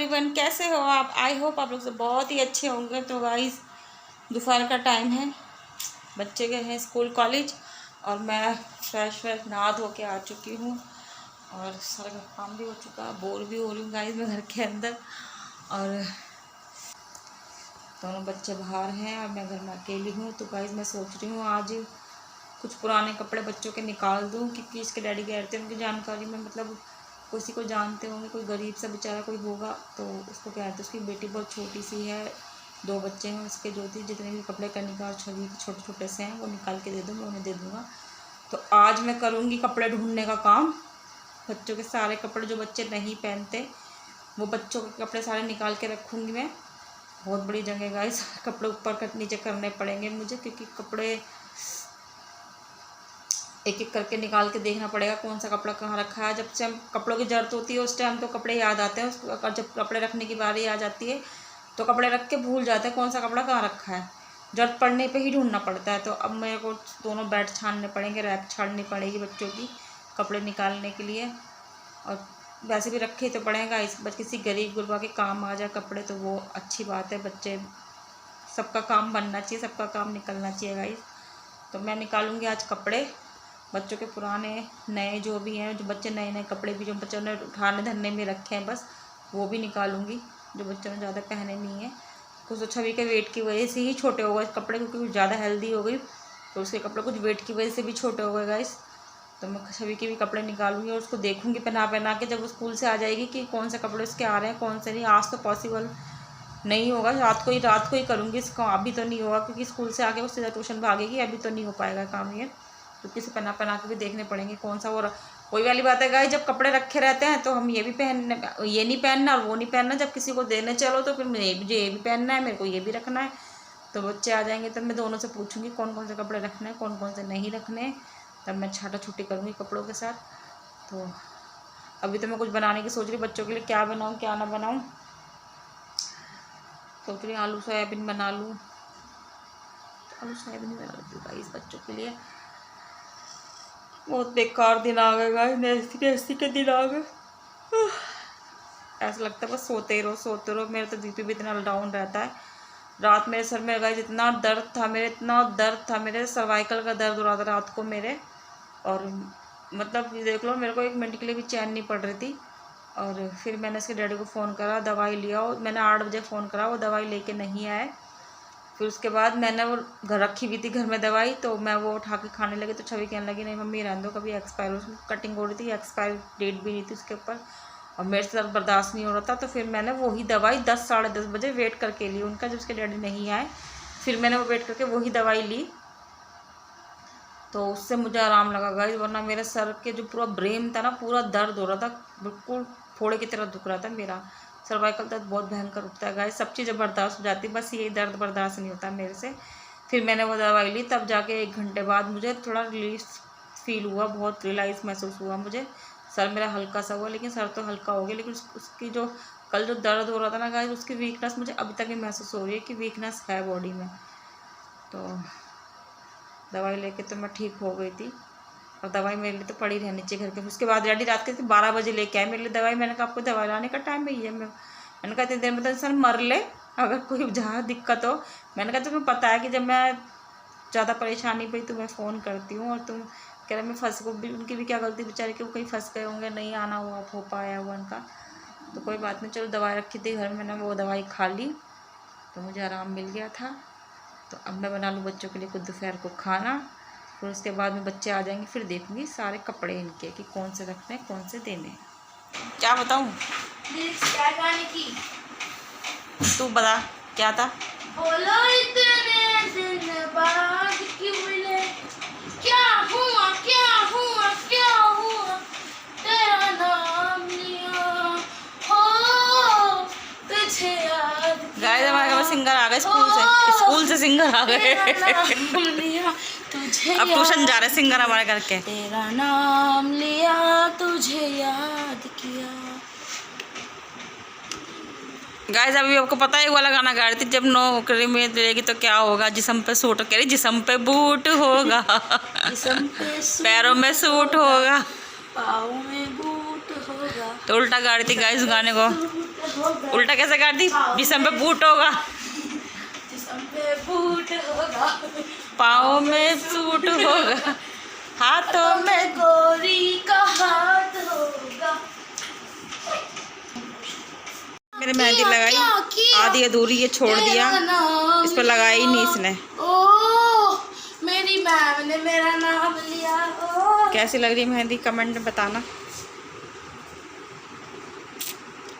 Everyone, कैसे हो आप? आई होप आप लोग सब बहुत ही अच्छे होंगे। तो गाइस, दोपहर का टाइम है, बच्चे गए हैं स्कूल कॉलेज और मैं फ्रेश नहा धो के आ चुकी हूँ और सारा काम भी हो चुका। बोर भी हो रही हूँ गाइस मैं घर के अंदर, और दोनों बच्चे बाहर हैं और मैं घर में अकेली हूँ। तो गाइस मैं सोच रही हूँ आज कुछ पुराने कपड़े बच्चों के निकाल दूँ, क्योंकि इसके डैडी कह रहे थे उनकी जानकारी में, मतलब किसी को जानते होंगे, कोई गरीब सा बेचारा कोई होगा, तो उसको कह रहे थे, उसकी बेटी बहुत छोटी सी है, 2 बच्चे हैं उसके, जो थी जितने भी कपड़े का निकाल छवि छोटे छोटे से हैं वो निकाल के दे दूँ, मैं उन्हें दे दूँगा। तो आज मैं करूँगी कपड़े ढूंढने का काम। बच्चों के सारे कपड़े जो बच्चे नहीं पहनते वो बच्चों के कपड़े सारे निकाल के रखूँगी मैं। बहुत बड़ी जगह गाइस, कपड़े ऊपर नीचे करने पड़ेंगे मुझे, क्योंकि कपड़े एक एक करके निकाल के देखना पड़ेगा कौन सा कपड़ा कहाँ रखा है। जब से हम कपड़ों की ज़रूरत होती है उस टाइम तो कपड़े याद आते हैं, उसको जब कपड़े रखने की बारी आ जाती है तो कपड़े रख के भूल जाते हैं कौन सा कपड़ा कहाँ रखा है। ज़रूरत पड़ने पे ही ढूंढना पड़ता है। तो अब मेरे को दोनों बेड छानने पड़ेंगे, रैक छाननी पड़ेगी बच्चों की कपड़े निकालने के लिए। और वैसे भी रखे तो पड़ेगा, इस बस किसी गरीब गुरबा के काम आ जाए कपड़े तो वो अच्छी बात है। बच्चे सबका काम बनना चाहिए, सबका काम निकलना चाहिए गाइस। तो मैं निकालूंगी आज कपड़े बच्चों के, पुराने नए जो भी हैं, जो बच्चे नए नए कपड़े भी जो बच्चों ने उठाने धरने में रखे हैं बस वो भी निकालूंगी, जो बच्चों ने ज़्यादा पहने नहीं है। कुछ तो छवि के वेट की वजह से ही छोटे हो गए कपड़े, क्योंकि कुछ ज़्यादा हेल्दी हो गई तो उसके कपड़े कुछ वेट की वजह से भी छोटे हो गए गाइस। तो मैं छवि के भी कपड़े निकालूंगी और उसको देखूंगी पहना के, जब वो स्कूल से आ जाएगी कि कौन से कपड़े उसके आ रहे हैं कौन से नहीं। आज तो पॉसिबल नहीं होगा, रात को ही करूँगी इसको, अभी तो नहीं होगा क्योंकि स्कूल से आके वो सीधा ट्यूशन भागेगी, अभी तो नहीं हो पाएगा काम ये। तो किसी पहना के भी देखने पड़ेंगे कौन सा वो कोई वाली बात है गाइस, जब कपड़े रखे रहते हैं तो हम ये भी पहनने, ये नहीं पहनना और वो नहीं पहनना, जब किसी को देने चलो तो फिर मुझे ये भी पहनना है, मेरे को ये भी रखना है। तो बच्चे आ जाएंगे तब मैं दोनों से पूछूंगी कौन कौन से कपड़े रखने हैं कौन कौन से नहीं रखने, तब मैं छाटा छुट्टी करूँगी कपड़ों के साथ। तो अभी तो मैं कुछ बनाने की सोच रही, बच्चों के लिए क्या बनाऊँ क्या ना बनाऊँ, सोच रही आलू सोयाबीन बना लूँ। आलू सोयाबीन बना लेती हूँ गाइस बच्चों के लिए। बहुत बेकार दिन आ गए गाइस, नेस्टी के दिन आ गए। ऐसा लगता है बस सोते रहो। मेरा तो बीपी भी इतना डाउन रहता है। रात मेरे सर में गाइस इतना दर्द था मेरे सर्वाइकल का दर्द हो रहा था रात को मेरे, और मतलब ये देख लो मेरे को 1 मिनट के लिए भी चैन नहीं पड़ रही थी। और फिर मैंने इसके डैडी को फ़ोन करा, दवाई लिया, मैंने 8 बजे फ़ोन करा, वो दवाई लेके नहीं आए। फिर उसके बाद मैंने वो घर रखी हुई थी घर में दवाई, तो मैं वो उठा के खाने लगी तो छवि कहने लगी नहीं मम्मी रहने दो, कभी एक्सपायर, उसमें कटिंग हो रही थी, एक्सपायर डेट भी नहीं थी उसके ऊपर, और मेरे से बर्दाश्त नहीं हो रहा था। तो फिर मैंने वही दवाई 10 साढ़े 10 बजे वेट करके ली उनका, जब उसके डैडी नहीं आए, फिर मैंने वो वेट करके वही दवाई ली, तो उससे मुझे आराम लगा गाइस। वरना मेरे सर के जो पूरा ब्रेन था ना, पूरा दर्द हो रहा था, बिल्कुल फोड़े की तरह दुख रहा था मेरा। सर्वाइकल दर्द बहुत भयंकर उठता है गाइस, सब चीज़ें बर्दाश्त हो जाती, बस यही दर्द बर्दाश्त नहीं होता मेरे से। फिर मैंने वो दवाई ली, तब जाके 1 घंटे बाद मुझे थोड़ा रिलीफ फील हुआ, बहुत रिलैक्स महसूस हुआ मुझे। सर मेरा हल्का सा हुआ, लेकिन सर तो हल्का हो गया, लेकिन उसकी जो कल जो दर्द हो रहा था ना गाइस, उसकी वीकनेस मुझे अभी तक भी महसूस हो रही है कि वीकनेस है बॉडी में। तो दवाई लेके तो मैं ठीक हो गई थी, और दवाई मेरे लिए तो पड़ी रहनी चाहिए घर के। उसके बाद डैडी रात के 12 बजे लेके आए मेरे लिए दवाई। मैंने कहा आपको दवाई लाने का टाइम है ये, मैंने कहा इतनी देर में तो इंसान मर ले अगर कोई जहाँ दिक्कत हो। मैंने कहा तुम्हें पता है कि जब मैं ज़्यादा परेशानी पड़ी तुम्हें फ़ोन करती हूँ, और तुम कह रहे मैं फंस को भी, उनकी भी क्या गलती बेचारे कि वो कहीं फंस गए होंगे, नहीं आना हुआ हो पाया हुआ उनका। तो कोई बात नहीं, चलो दवाई रखी थी घर में, मैंने वो दवाई खा ली तो मुझे आराम मिल गया था। तो अब मैं बना लूँ बच्चों के लिए कुछ दोपहर को खाना, फिर उसके बाद में बच्चे आ जाएंगे, फिर देखूंगी सारे कपड़े इनके कि कौन से रखने हैं कौन से देने हैं। क्या बताऊँ क्या गाने की, तू बता क्या था? बोलो इतने दिन बाद क्यों मिले, क्या हुआ तेरा नाम लिया हो, तुझे याद गाइस हमारे घर सिंगर आ गए स्कूल से सिंगर आ गए लिया तुझे, अब ट्यूशन जा रहे सिंगर हमारे घर के। तेरा नाम लिया तुझे याद किया। गाइस अभी आपको पता है वाला गाना गा रही थी, जब नौकरी में रहेगी तो क्या होगा, जिस्म पे सूट, कह रही जिस्म पे बूट होगा जिस्म पे पैरों में सूट होगा, पाँव में बूट होगा, तो उल्टा गा रही थी गाइस गाने को। उल्टा कैसे कर दी? जिस्म पे बूट होगा, जिस्म पे बूट होगा, पाँव में सूट होगा, हाथों में गोरी का हाथ होगा। मेरे मेहंदी लगाई, आधी अधूरी ये छोड़ दिया, इस पर लगाई ही नहीं इसने। ओ मेरी मैम ने मेरा नाम लिया। ओ कैसी लग रही है मेहंदी कमेंट में बताना।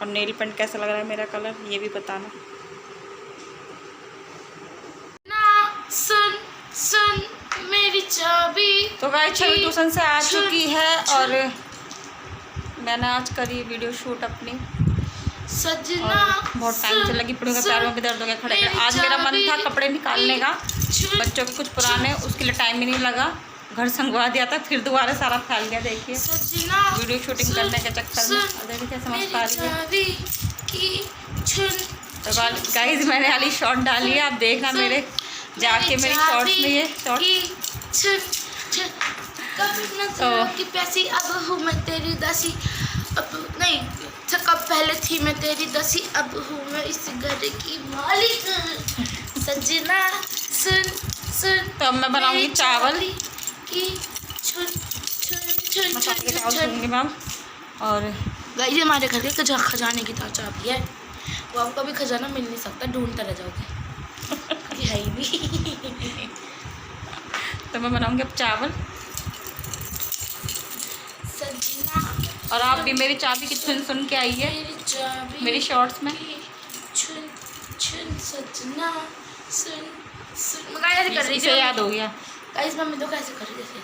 और नेल पेंट कैसा लग रहा है मेरा कलर ये भी बताना। ना सुन सुन मेरी चाबी। तो गाइस छवि ट्यूशन से आ चुकी है और मैंने आज करी वीडियो शूट अपनी। सजना बहुत टाइम से लगी पड़ी, पैरों में दर्द हो गया खड़े खड़े। आज मेरा मन था कपड़े निकालने का, बच्चों के कुछ पुराने, उसके लिए टाइम ही नहीं लगा। घर संगवा दिया था, फिर दोबारा सारा फैल गया। देखिए वीडियो शूटिंग करने के चक्कर में। देखिए कैसे मस्त आ रही है। तो गाइस मैंने वाली शॉर्ट डाली है, आप देखना मेरे जाके मेरे शॉर्ट्स में ये शॉर्ट। की प्यासी अब हूँ मैं तेरी दासी। अब नहीं कब पहले थी मैं तेरी दसी, अब हूँ मैं इस घर की मालिक। सजना सुन सुन। तो अब मैं बनाऊंगी चावल की छुन छुन छुन छुन चावल मैम। और गाइस हमारे घर के खजाने की चाबी है, वो आपको भी खजाना मिल नहीं सकता, ढूंढते रह जाओगे। है ही नहीं। तो मैं बनाऊंगी अब चावल। सजना और आप भी मेरी चाबी की छुन सुन के आई है मेरी शॉर्ट्स में। छुन छुन सजना सुन सुन। गाइस ऐसे कर रही थी, याद हो गया। गाइस मम्मी तो कैसे कर रही थी,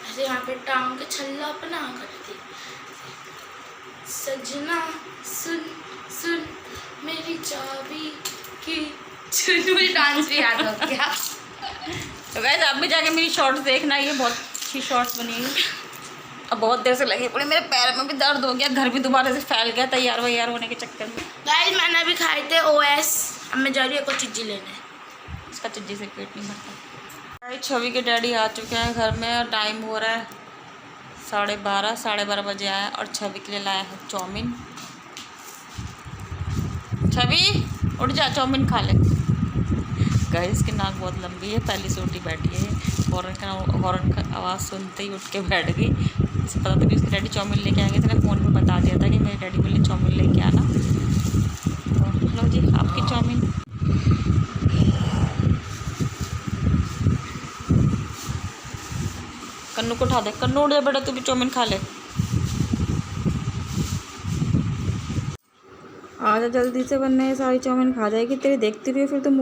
ऐसे यहाँ पे टांग के छल्ला अपना कर रही थी। सजना सुन सुन मेरी चाबी की छुन। मुझे डांस भी याद हो गया। तो गाइस आप भी जाके मेरी शॉर्ट्स देखना, ये बहुत अच्छी शॉर्ट्स बनी है। अब बहुत देर से लगी पड़ी, मेरे पैर में भी दर्द हो गया, घर भी दोबारा से फैल गया तैयार वैयार होने के चक्कर में। गाइस मैंने भी खाए थे OS, अब मैं जा रही हूँ कुछ चीज़ी लेने। इसका चिज्जी से पेट नहीं भरता। गाइस छवि के डैडी आ चुके हैं घर में और टाइम हो रहा है 12:30 बजे आया और छवि के लिए लाया है चाउमीन। छवि उठ जा, चाउमीन खा ले। गाइस की नाक बहुत लंबी है, पहली से उठी बैठी है। हॉर्न का आवाज़ सुनते ही उठ के बैठ गई। इसे पता था कि उसके डैडी चाउमीन लेके आएंगे, तो मैंने फ़ोन पे बता दिया था कि मेरे डैडी बोले चाउमीन लेके आना। तो लो जी आपकी चाउमीन। कन्नू को उठा दे, कन्नू उठ जा बेटा, तू भी चाउमीन खा ले। आजा जल्दी से, वरना ये सारी चाउमीन खा जाएगी तेरी। देखती रही फिर तुम